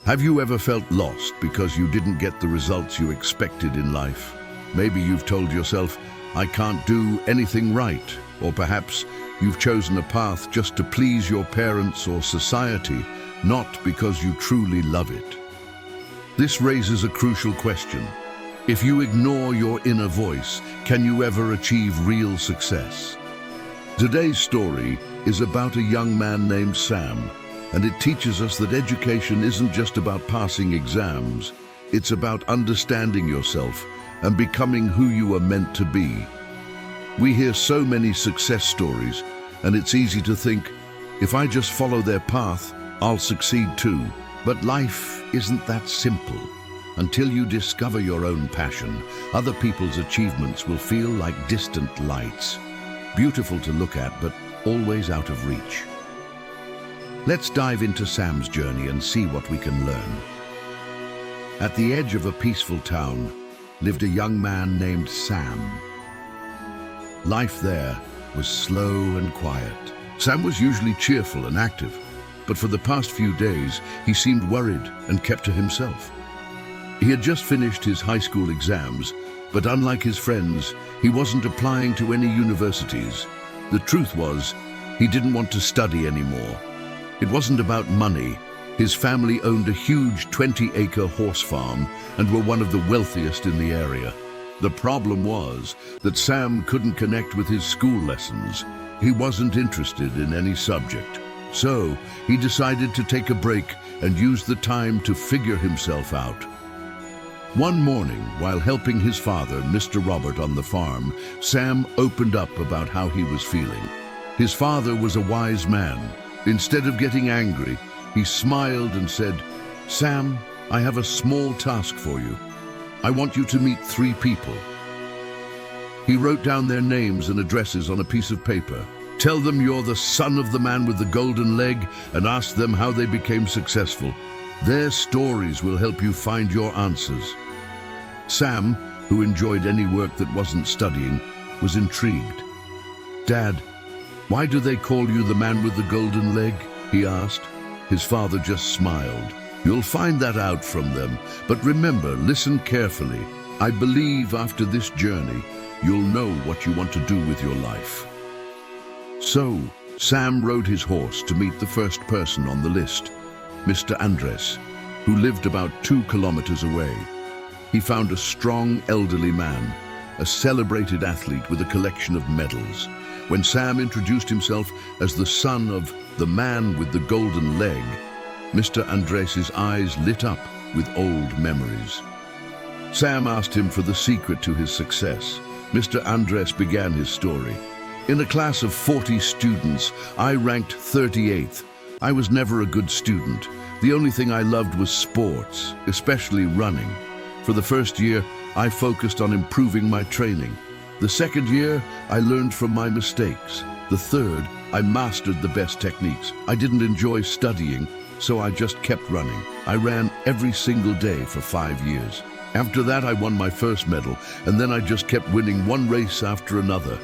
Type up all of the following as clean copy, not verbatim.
Have you ever felt lost because you didn't get the results you expected in life? Maybe you've told yourself, I can't do anything right. Or perhaps you've chosen a path just to please your parents or society, not because you truly love it. This raises a crucial question. If you ignore your inner voice, can you ever achieve real success? Today's story is about a young man named Sam, and it teaches us that education isn't just about passing exams. It's about understanding yourself and becoming who you are meant to be. We hear so many success stories, and it's easy to think, if I just follow their path, I'll succeed too. But life isn't that simple. Until you discover your own passion, other people's achievements will feel like distant lights. Beautiful to look at, but always out of reach. Let's dive into Sam's journey and see what we can learn. At the edge of a peaceful town lived a young man named Sam. Life there was slow and quiet. Sam was usually cheerful and active, but for the past few days, he seemed worried and kept to himself. He had just finished his high school exams, but unlike his friends, he wasn't applying to any universities. The truth was, he didn't want to study anymore. It wasn't about money. His family owned a huge 20-acre horse farm and were one of the wealthiest in the area. The problem was that Sam couldn't connect with his school lessons. He wasn't interested in any subject. So he decided to take a break and use the time to figure himself out. One morning, while helping his father, Mr. Robert, on the farm, Sam opened up about how he was feeling. His father was a wise man. Instead of getting angry, he smiled and said, "Sam, I have a small task for you. I want you to meet 3 people." He wrote down their names and addresses on a piece of paper. "Tell them you're the son of the man with the golden leg and ask them how they became successful. Their stories will help you find your answers." Sam, who enjoyed any work that wasn't studying, was intrigued. "Dad, why do they call you the man with the golden leg?" he asked. His father just smiled. "You'll find that out from them, but remember, listen carefully. I believe after this journey, you'll know what you want to do with your life." So, Sam rode his horse to meet the first person on the list, Mr. Andres, who lived about 2 kilometers away. He found a strong elderly man, a celebrated athlete with a collection of medals. When Sam introduced himself as the son of the man with the golden leg, Mr. Andres's eyes lit up with old memories. Sam asked him for the secret to his success. Mr. Andres began his story. "In a class of 40 students, I ranked 38th. I was never a good student. The only thing I loved was sports, especially running. For the first year, I focused on improving my training. The second year, I learned from my mistakes. The third, I mastered the best techniques. I didn't enjoy studying, so I just kept running. I ran every single day for 5 years. After that, I won my first medal, and then I just kept winning one race after another."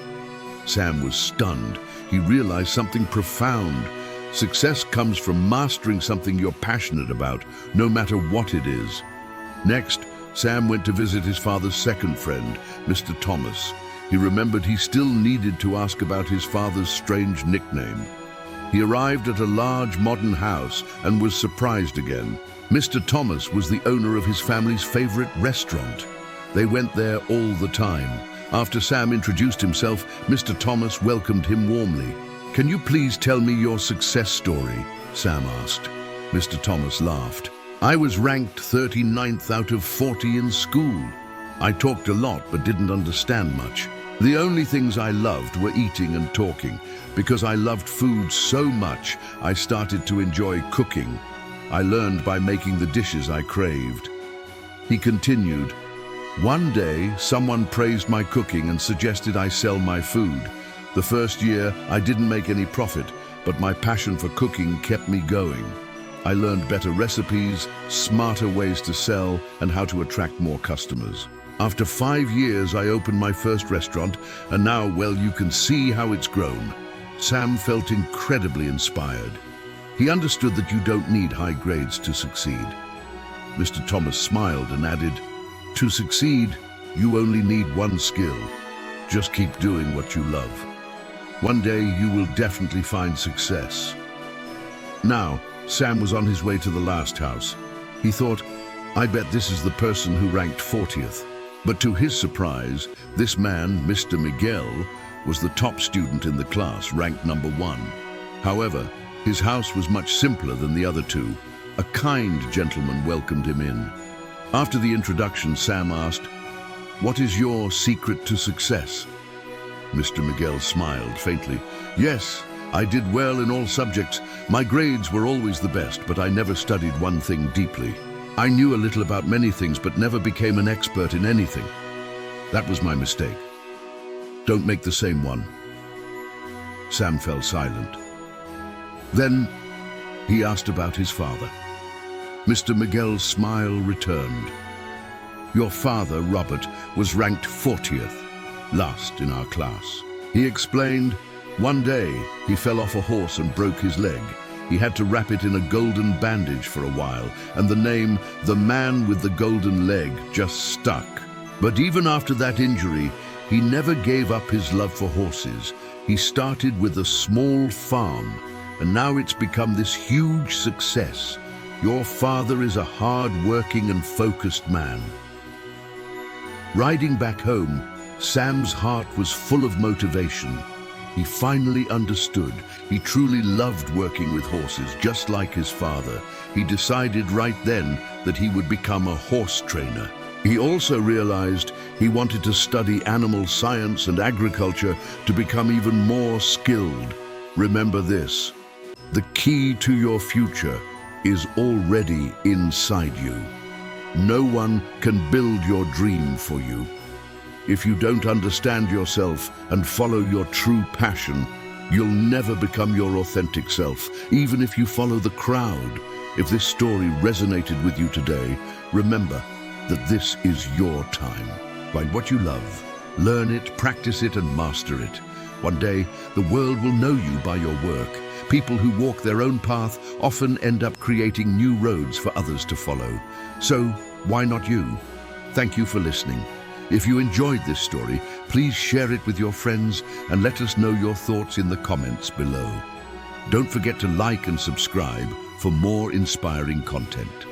Sam was stunned. He realized something profound. Success comes from mastering something you're passionate about, no matter what it is. Next, Sam went to visit his father's second friend, Mr. Thomas. He remembered he still needed to ask about his father's strange nickname. He arrived at a large modern house and was surprised again. Mr. Thomas was the owner of his family's favorite restaurant. They went there all the time. After Sam introduced himself, Mr. Thomas welcomed him warmly. "Can you please tell me your success story?" Sam asked. Mr. Thomas laughed. "I was ranked 39th out of 40 in school. I talked a lot but didn't understand much. The only things I loved were eating and talking. Because I loved food so much, I started to enjoy cooking. I learned by making the dishes I craved." He continued, "One day, someone praised my cooking and suggested I sell my food. The first year, I didn't make any profit, but my passion for cooking kept me going. I learned better recipes, smarter ways to sell, and how to attract more customers. After 5 years, I opened my first restaurant, and now, well, you can see how it's grown." Sam felt incredibly inspired. He understood that you don't need high grades to succeed. Mr. Thomas smiled and added, "To succeed, you only need one skill. Just keep doing what you love. One day you will definitely find success." Now, Sam was on his way to the last house. He thought, "I bet this is the person who ranked 40th. But to his surprise, this man, Mr. Miguel, was the top student in the class, ranked number 1. However, his house was much simpler than the other two. A kind gentleman welcomed him in. After the introduction, Sam asked, "What is your secret to success?" Mr. Miguel smiled faintly. "Yes, I did well in all subjects. My grades were always the best, but I never studied one thing deeply. I knew a little about many things, but never became an expert in anything. That was my mistake. Don't make the same one." Sam fell silent. Then he asked about his father. Mr. Miguel's smile returned. "Your father, Robert, was ranked 40th, last in our class." He explained, "One day he fell off a horse and broke his leg. He had to wrap it in a golden bandage for a while, and the name, the man with the golden leg, just stuck. But even after that injury, he never gave up his love for horses. He started with a small farm, and now it's become this huge success. Your father is a hard-working and focused man." Riding back home, Sam's heart was full of motivation. He finally understood. He truly loved working with horses, just like his father. He decided right then that he would become a horse trainer. He also realized he wanted to study animal science and agriculture to become even more skilled. Remember this: the key to your future is already inside you. No one can build your dream for you. If you don't understand yourself and follow your true passion, you'll never become your authentic self, even if you follow the crowd. If this story resonated with you today, remember that this is your time. Find what you love, learn it, practice it, and master it. One day, the world will know you by your work. People who walk their own path often end up creating new roads for others to follow. So, why not you? Thank you for listening. If you enjoyed this story, please share it with your friends and let us know your thoughts in the comments below. Don't forget to like and subscribe for more inspiring content.